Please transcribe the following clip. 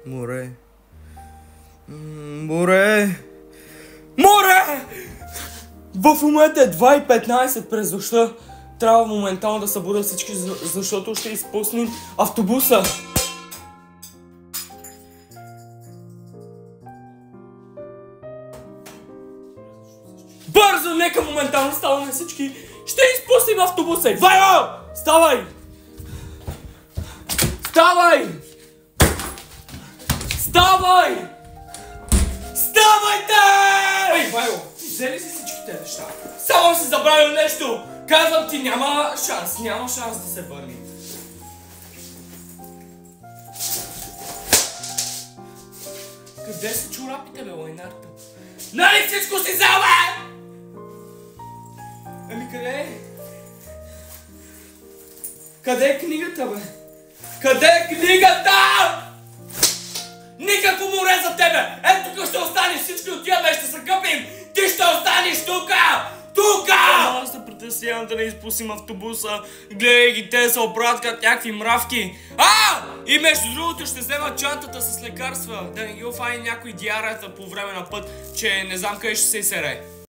Море. Море. Море! В момента е 2:15 през нощта. Трябва моментално да събудя всички, защото ще изпуснем автобуса. Бързо, нека моментално ставаме всички. Ще изпуснем автобуса. Вайо! Ставай! Ставай! Ставай! Ставайте! Ей, Вайло, ти взе ли си всичките неща? Само си забравил нещо! Казвам ти, няма шанс да се върни. Къде са чорапите, бе, лайнарта? Нали всичко си взел, бе? Ами къде е? Къде е книгата, бе? Къде е книгата? Никакво море за тебе! Ето тук ще останеш, всички отиваме, ще се къпим! Ти ще останеш тука! Тука! Аз се притеснявам да не изпустим автобуса. Гледай ги, те се оправят като някакви мравки. И между другото ще взема чантата с лекарства. Да не ги офани някой диарията по време на път, че не знам къде ще се изсере.